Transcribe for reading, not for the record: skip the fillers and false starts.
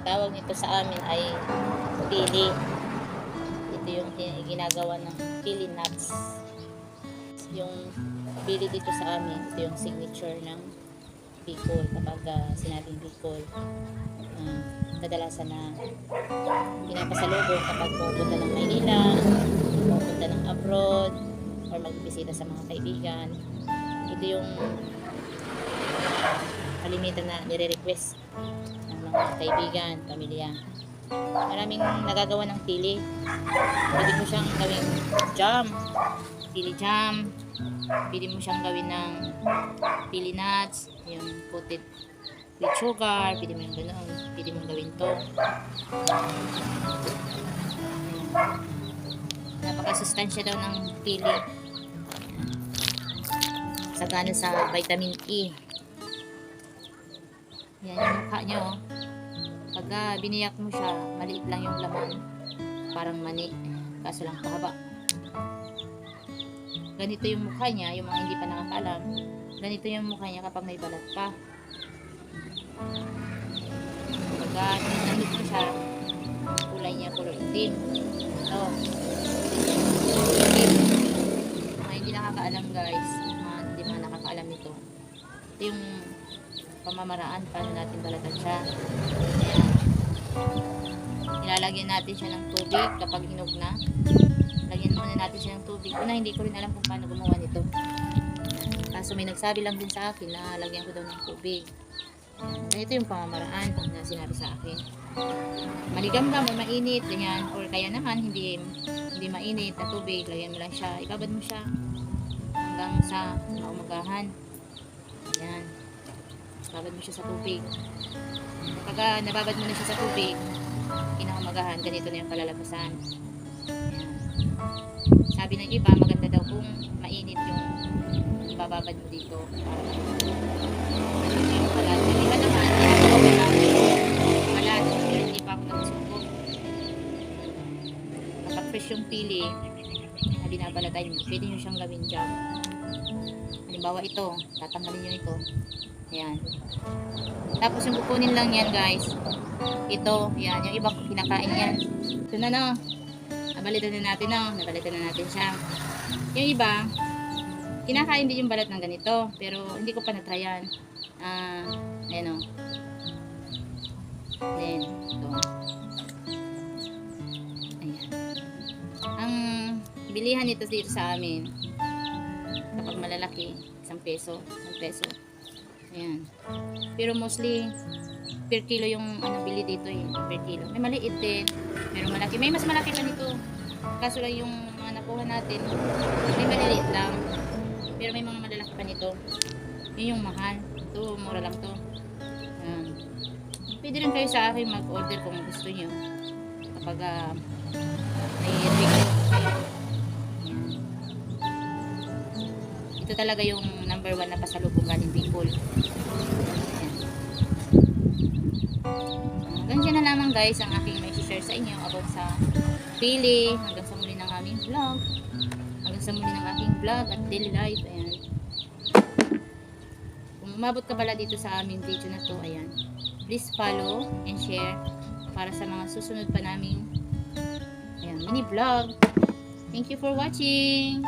tawag nito sa amin ay pili. Ito yung ginagawa ng pili nuts. Yung pili dito sa amin, ito yung signature ng Bicol. Kapag sinabing Bicol, kadalasan na pinapasalubong kapag pupunta ng Maynila, pupunta ng abroad, or magbisita sa mga kaibigan. Ito yung kalimitan na nire-request ng mga kaibigan, pamilya. Maraming nagagawa ng pili. Pwede mo siyang gawing jam, pili jam. Pwede mo siyang gawin ng pili nuts, yung coated with sugar. Pwede mo yung ganoon. Pwede mo gawin to. Napakasustansya daw ng pili. Sagana sa vitamin E. Yan yung mukha nyo. Pag biniyak mo siya, maliit lang yung laman. Parang mani. Kaso lang pahaba. Ganito yung mukha niya, yung mga hindi pa nakakaalam. Ganito yung mukha niya kapag may balat pa. Pag tinanit mo siya, kulay niya, kulay itim. Ito. Mga hindi nakakaalam guys, mga hindi mga nakakaalam nito. Ito yung pamamaraan paano natin balatan siya. Ayan. Ilalagyan natin siya ng tubig kapag hinog na. Lagyan muna natin siya ng tubig. Una, hindi ko rin alam kung paano gumawa nito. Kaso may nagsabi lang din sa akin na lagyan ko daw ng tubig. Ito yung pamamaraan na sinabi sa akin. Maligam-gam o mainit, ganyan. Or kaya naman, hindi mainit na tubig. Lagyan mo lang siya. Ibabad mo siya hanggang sa maumagahan. Ayan. Babad mo siya sa tubig. Pagka nababad mo na siya sa tubig, kinaumagahan, ganito na yung kalalabasan. Ayan. Sabi ng iba, maganda daw kung mainit yung ibababad mo dito. Yung kalat. Yung iba naman, kalat. Pero hindi pa ako nagsuko. Kapag fresh yung pili na binabalatan nyo, pwede nyo siyang gawin jam. Halimbawa ito, tatanggalin nyo ito. Ayan. Tapos yung kukunin lang yan guys. Ito, yan. Yung iba kinakain yan. Ito na no. Nabalitan na natin no. Nabalitan na natin siya. Yung iba, kinakain din yung balat ng ganito. Pero hindi ko pa natryan. Ayan o. Then, ito. Ayan. Ang bilihan nito dito sa amin, kapag malalaki, 1 peso. 1 peso. Ayan. Pero mostly per kilo yung bili dito eh. Per kilo. May maliit din. Pero malaki. May mas malaki pa nito. Kaso lang yung mga nakuha natin, may maliliit lang. Pero may mga malalaki pa nito. Yun yung mahal. Ito, mura lang to. Ayan. Pwede rin kayo sa akin mag-order kung gusto nyo. Kapag may review. Ito talaga yung number 1 na pasalubong galing Bicol. Ganyan na lamang guys ang aking may share sa inyo about sa pili. Hanggang sa muli ng aming vlog. Hanggang sa muli ng aking vlog at daily life. Ayan. Kung umabot ka pala dito sa aming video na to, ayan. Please follow and share para sa mga susunod pa naming mini vlog. Thank you for watching.